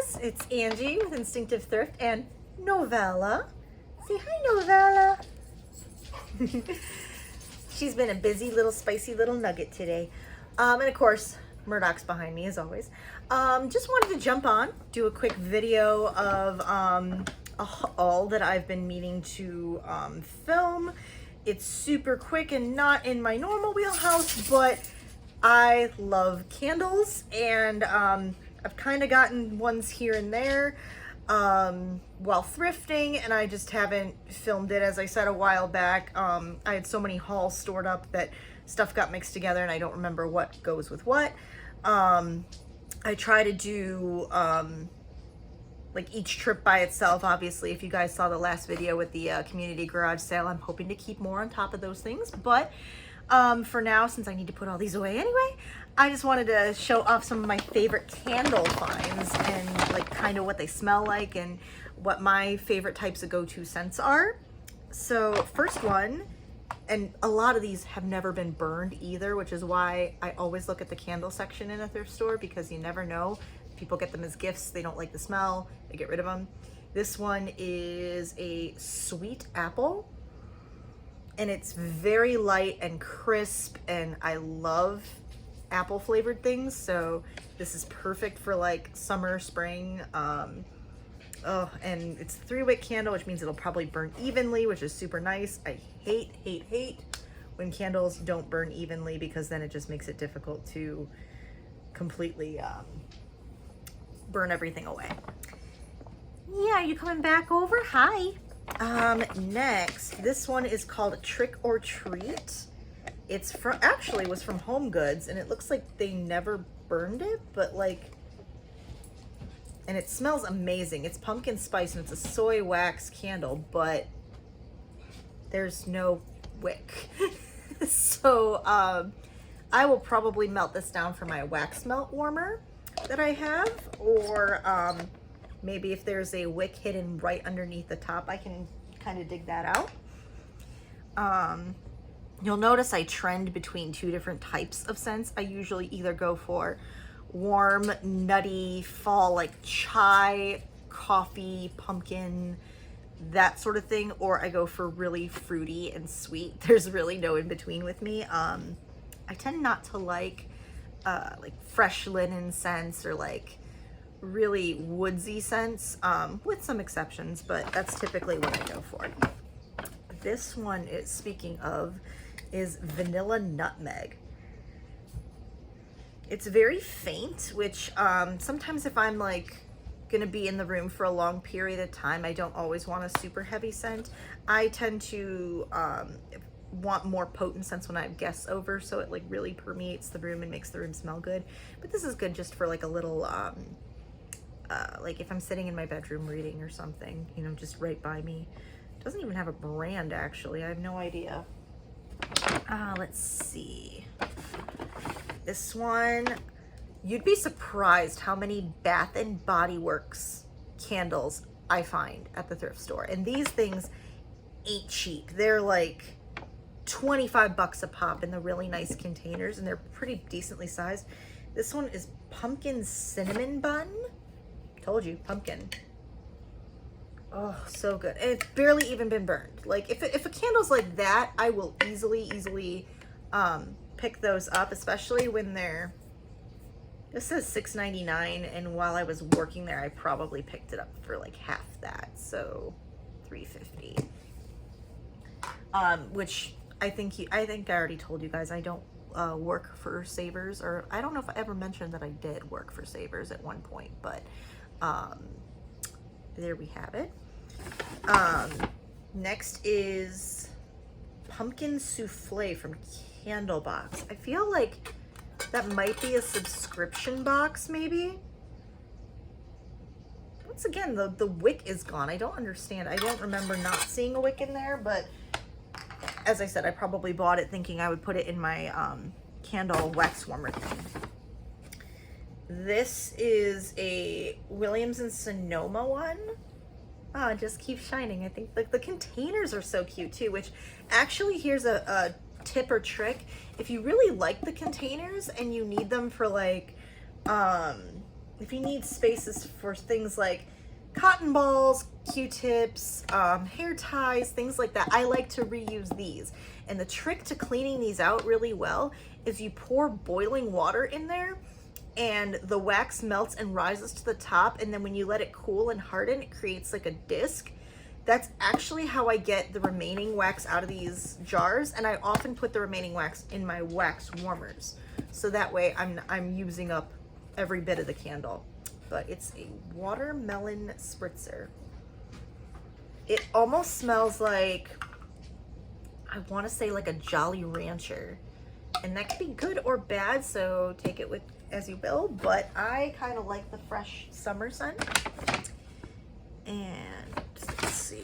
guys, it's Angie with Instinctive Thrift and Novella. Say hi, Novella. She's been a busy little spicy little nugget today. And of course, Murdoch's behind me as always. Just wanted to jump on, do a quick video of a haul that I've been meaning to film. It's super quick and not in my normal wheelhouse, but I love candles, and I've kind of gotten ones here and there while thrifting, and I just haven't filmed it. As I said a while back, I had so many hauls stored up that stuff got mixed together and I don't remember what goes with what. I try to do like each trip by itself. Obviously, if you guys saw the last video with the community garage sale, I'm hoping to keep more on top of those things, but for now, since I need to put all these away anyway, I just wanted to show off some of my favorite candle finds and like kind of what they smell like and what my favorite types of go-to scents are. So first one, and a lot of these have never been burned either, which is why I always look at the candle section in a thrift store, because you never know. People get them as gifts, they don't like the smell, they get rid of them. This one is a sweet apple, and it's very light and crisp, and I love apple flavored things, so this is perfect for like summer, spring. Oh, and it's a 3-wick candle, which means it'll probably burn evenly, which is super nice. I hate when candles don't burn evenly, because then it just makes it difficult to completely burn everything away. Yeah, you coming back over? Hi. Next, this one is called Trick or Treat. It's from, actually was from Home Goods, and it looks like they never burned it, but like, and it smells amazing. It's pumpkin spice and it's a soy wax candle, but there's no wick. So I will probably melt this down for my wax melt warmer that I have, or maybe if there's a wick hidden right underneath the top, I can kind of dig that out. You'll notice I trend between two different types of scents. I usually either go for warm, nutty, fall, like chai, coffee, pumpkin, that sort of thing, or I go for really fruity and sweet. There's really no in between with me. I tend not to like fresh linen scents or like really woodsy scents, with some exceptions, but that's typically what I go for. This one is, speaking of, is vanilla nutmeg. It's very faint, which sometimes if I'm like gonna be in the room for a long period of time, I don't always want a super heavy scent. I tend to want more potent scents when I have guests over, so it like really permeates the room and makes the room smell good. But this is good just for like a little like if I'm sitting in my bedroom reading or something, you know, just right by me. It doesn't even have a brand, actually. I have no idea. Let's see. This one, you'd be surprised how many Bath and Body Works candles I find at the thrift store. And these things ain't cheap. They're like 25 bucks a pop in the really nice containers, and they're pretty decently sized. This one is pumpkin cinnamon bun. Told you, pumpkin. Oh, so good. And it's barely even been burned. Like if a candle's like that, I will easily pick those up, especially when they're, this says $6.99, and while I was working there, I probably picked it up for like half that, so $3.50. Which I think I already told you guys I don't work for Savers, or I don't know if I ever mentioned that I did work for Savers at one point, but there we have it. Next is pumpkin souffle from Candlebox. I feel like that might be a subscription box, maybe. Once again, the wick is gone. I don't understand. I don't remember not seeing a wick in there, but as I said, I probably bought it thinking I would put it in my candle wax warmer thing. This is a Williams and Sonoma one. Oh, it just keeps shining. I think like the containers are so cute too, which actually, here's a tip or trick. If you really like the containers and you need them for like if you need spaces for things like cotton balls, Q-tips, hair ties, things like that, I like to reuse these. And the trick to cleaning these out really well is you pour boiling water in there and the wax melts and rises to the top, and then when you let it cool and harden, it creates like a disc. That's actually how I get the remaining wax out of these jars, and I often put the remaining wax in my wax warmers. So that way I'm using up every bit of the candle. But it's a watermelon spritzer. It almost smells like, I want to say like a Jolly Rancher. And that can be good or bad, so take it with as you will, but I kind of like the fresh summer scent. And let's see.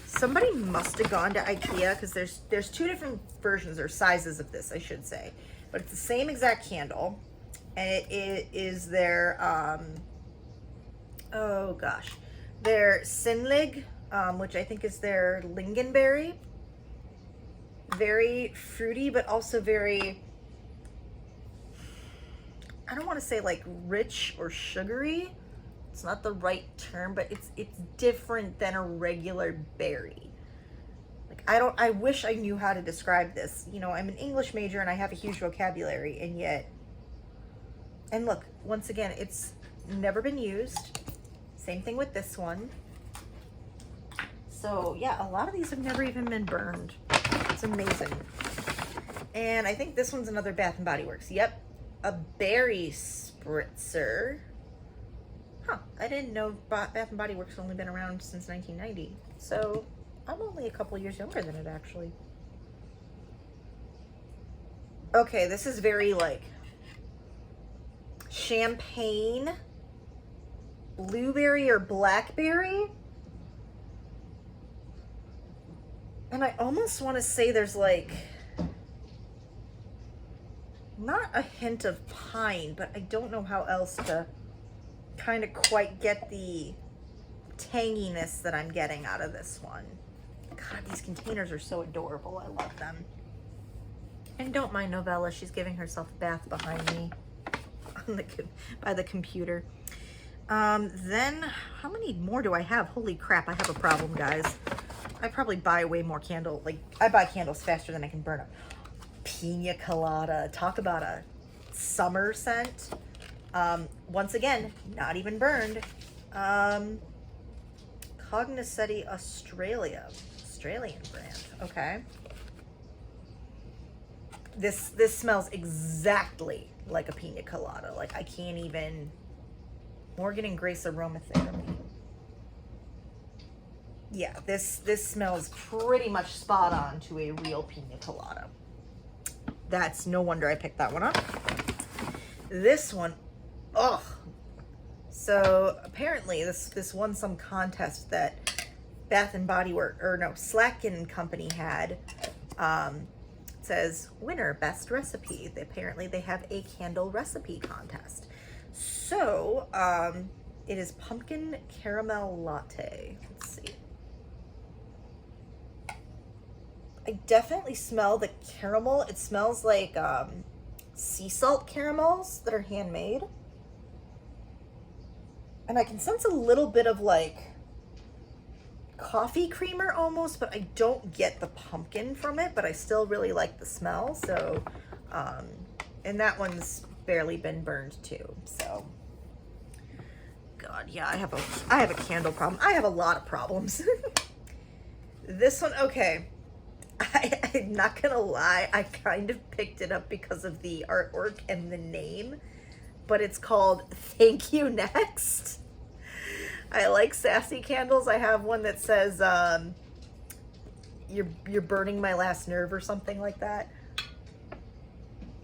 Somebody must have gone to IKEA, because there's two different versions or sizes of this, I should say. But it's the same exact candle. And it is their, oh gosh, their Sinlig, which I think is their lingonberry. Very fruity, but also very, I don't want to say like rich or sugary. It's not the right term, but it's different than a regular berry. Like I wish I knew how to describe this. You know, I'm an English major and I have a huge vocabulary, and yet, and look, once again, it's never been used. Same thing with this one. So yeah, a lot of these have never even been burned. It's amazing. And I think this one's another Bath and Body Works. Yep, a berry spritzer. Huh, I didn't know Bath and Body Works has only been around since 1990. So I'm only a couple years younger than it, actually. Okay, this is very like champagne, blueberry or blackberry. And I almost want to say there's like, not a hint of pine, but I don't know how else to kind of quite get the tanginess that I'm getting out of this one. God, these containers are so adorable. I love them. And don't mind Novella, she's giving herself a bath behind me on by the computer. Then, how many more do I have? Holy crap, I have a problem, guys. I probably buy way more candle. Like, I buy candles faster than I can burn them. Pina colada. Talk about a summer scent. Once again, not even burned. Cognoscenti Australia. Australian brand. Okay. This smells exactly like a pina colada. Like, I can't even... Morgan and Grace aromatherapy. Yeah, this smells pretty much spot on to a real pina colada. That's no wonder I picked that one up. This one, ugh. So apparently this won some contest that Bath and Body Works, or no, Slacken Company had. It says winner best recipe. Apparently they have a candle recipe contest. So it is pumpkin caramel latte. Let's see. I definitely smell the caramel. It smells like sea salt caramels that are handmade. And I can sense a little bit of like coffee creamer almost, but I don't get the pumpkin from it, but I still really like the smell. So, and that one's barely been burned too. So, God, yeah, I have a candle problem. I have a lot of problems. This one, okay. I'm not gonna lie, I kind of picked it up because of the artwork and the name, but it's called Thank You Next. I like sassy candles. I have one that says you're burning my last nerve or something like that.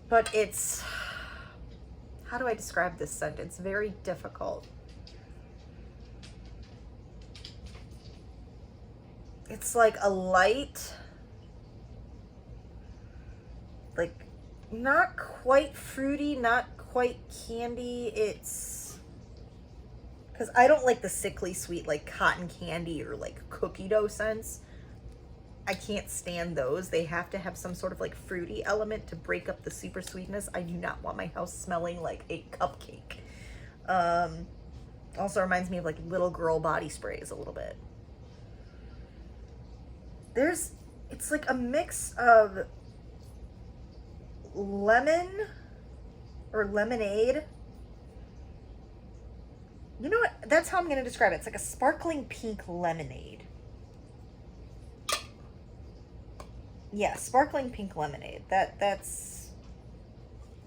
But it's, how do I describe this scent? It's very difficult. It's like a light, like not quite fruity, not quite candy. It's because I don't like the sickly sweet like cotton candy or like cookie dough scents. I can't stand those. They have to have some sort of like fruity element to break up the super sweetness. I do not want my house smelling like a cupcake. Also reminds me of like little girl body sprays a little bit. It's like a mix of lemon or lemonade. You know what? That's how I'm going to describe it. It's like a sparkling pink lemonade. Yeah, sparkling pink lemonade. That's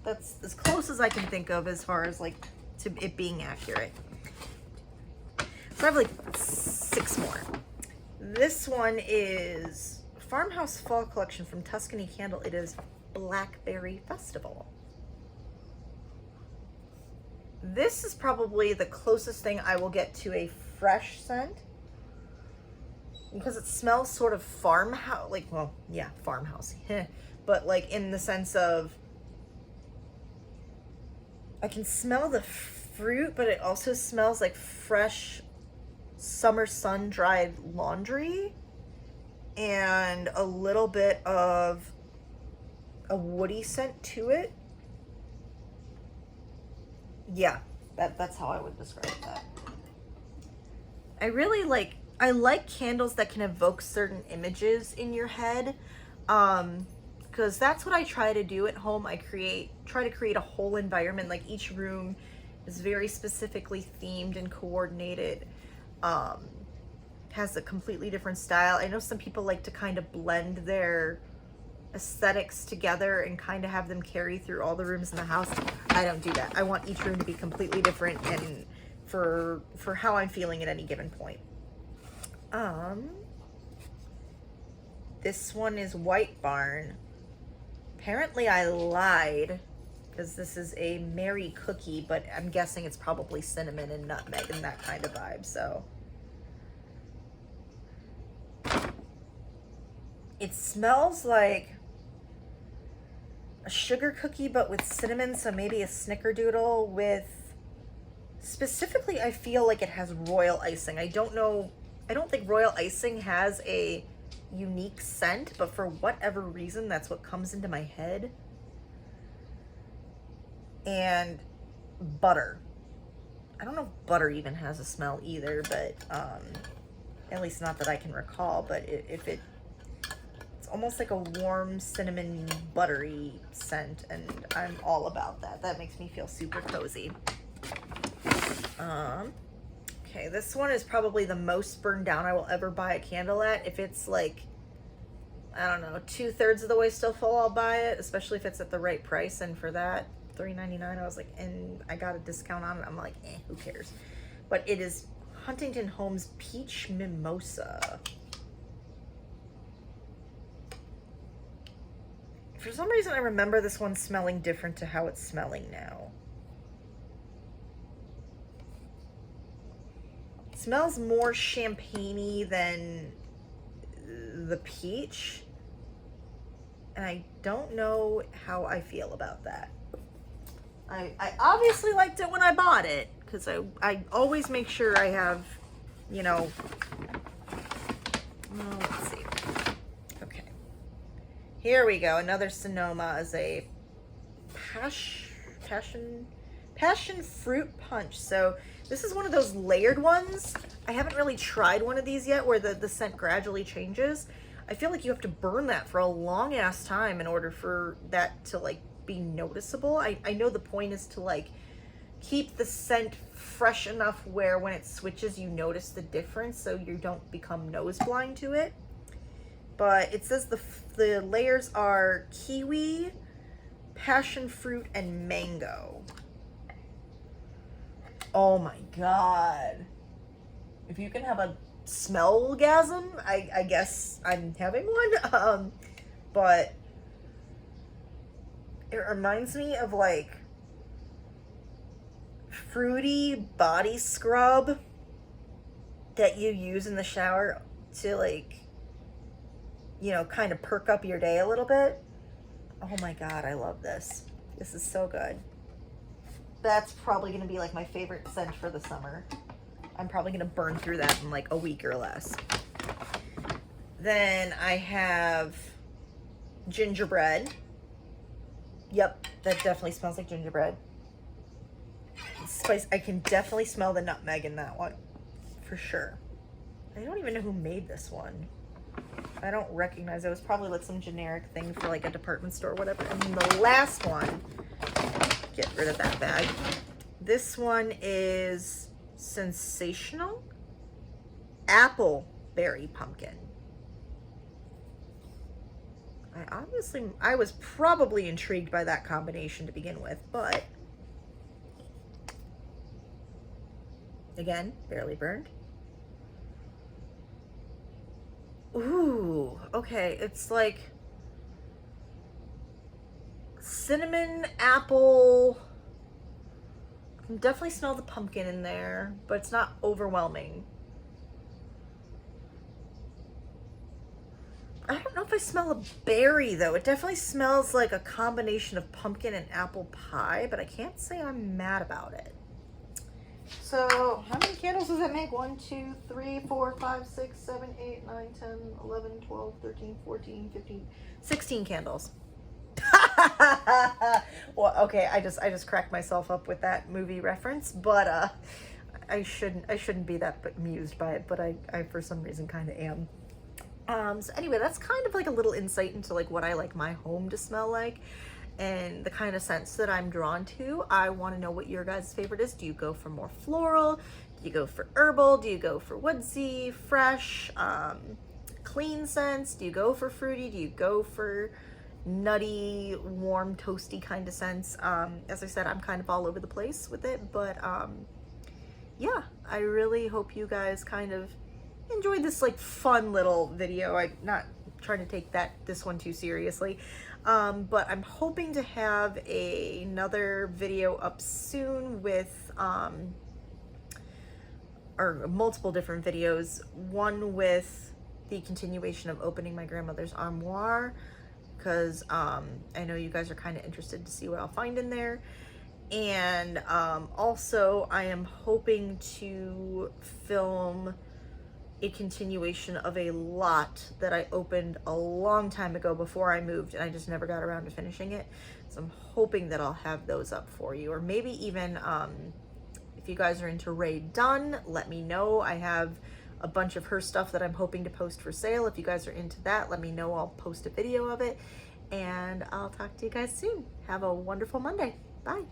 as close as I can think of as far as like to it being accurate. So I have like 6 more. This one is Farmhouse Fall Collection from Tuscany Candle. It is Blackberry Festival. This is probably the closest thing I will get to a fresh scent, because it smells sort of farmhouse, like, well, yeah, farmhouse, but like in the sense of I can smell the fruit, but it also smells like fresh summer sun dried laundry and a little bit of a woody scent to it. Yeah, that's how I would describe that. I like candles that can evoke certain images in your head, because that's what I try to do at home. I try to create a whole environment. Like each room is very specifically themed and coordinated, has a completely different style. I know some people like to kind of blend their aesthetics together and kind of have them carry through all the rooms in the house. I don't do that. I want each room to be completely different and for how I'm feeling at any given point. This one is White Barn. Apparently I lied, because this is a Mary cookie, but I'm guessing it's probably cinnamon and nutmeg and that kind of vibe. So it smells like a sugar cookie, but with cinnamon. So maybe a snickerdoodle with, specifically, I feel like it has royal icing. I don't think royal icing has a unique scent, but for whatever reason, that's what comes into my head. And butter. I don't know if butter even has a smell either, but at least not that I can recall. But it's almost like a warm cinnamon buttery scent, and I'm all about that. That makes me feel super cozy. Okay, this one is probably the most burned down I will ever buy a candle at. If it's like, I don't know, 2/3 of the way still full, I'll buy it, especially if it's at the right price. And for that, $3.99, I was like, and I got a discount on it. I'm like, who cares? But it is Huntington Homes Peach Mimosa. For some reason, I remember this one smelling different to how it's smelling now. It smells more champagne-y than the peach. And I don't know how I feel about that. I obviously liked it when I bought it, because I always make sure I have, you know, well, let's see. Okay. Here we go. Another Sonoma is a passion fruit punch. So this is one of those layered ones. I haven't really tried one of these yet where the scent gradually changes. I feel like you have to burn that for a long ass time in order for that to like be noticeable. I know the point is to like keep the scent fresh enough where when it switches you notice the difference, so you don't become nose blind to it. But it says the layers are kiwi, passion fruit, and mango. Oh my god. If you can have a smell-gasm, I guess I'm having one. But it reminds me of like fruity body scrub that you use in the shower to like, you know, kind of perk up your day a little bit. Oh my god, I love this. This is so good. That's probably going to be like my favorite scent for the summer. I'm probably going to burn through that in like a week or less. Then I have gingerbread. Yep, that definitely smells like gingerbread. spice. I can definitely smell the nutmeg in that one, for sure. I don't even know who made this one. I don't recognize it. It was probably like some generic thing for like a department store or whatever. And then the last one, get rid of that bag. This one is Sensational Apple Berry Pumpkin. I was probably intrigued by that combination to begin with, but again, barely burned. Ooh, okay, it's like cinnamon, apple. I can definitely smell the pumpkin in there, but it's not overwhelming. I don't know if I smell a berry though. It definitely smells like a combination of pumpkin and apple pie, but I can't say I'm mad about it. So how many candles does that make? 1, 2, 3, 4, 5, 6, 7, 8, 9, 10, 11, 12, 13, 14, 15, 16 candles. Well, okay, I just cracked myself up with that movie reference, but I shouldn't be that amused by it, but I for some reason kind of am. So anyway, that's kind of like a little insight into like what I like my home to smell like and the kind of scents that I'm drawn to. I want to know what your guys' favorite is. Do you go for more floral? Do you go for herbal? Do you go for woodsy, fresh, clean scents? Do you go for fruity? Do you go for nutty, warm, toasty kind of scents? As I said, I'm kind of all over the place with it, but yeah, I really hope you guys kind of enjoyed this like fun little video. I'm not trying to take this one too seriously, but I'm hoping to have another video up soon with or multiple different videos, one with the continuation of opening my grandmother's armoire, because I know you guys are kind of interested to see what I'll find in there. And also I am hoping to film a continuation of a lot that I opened a long time ago before I moved, and I just never got around to finishing it. So I'm hoping that I'll have those up for you, or maybe even if you guys are into Rae Dunn, let me know. I have a bunch of her stuff that I'm hoping to post for sale. If you guys are into that, let me know. I'll post a video of it, and I'll talk to you guys soon. Have a wonderful Monday. Bye.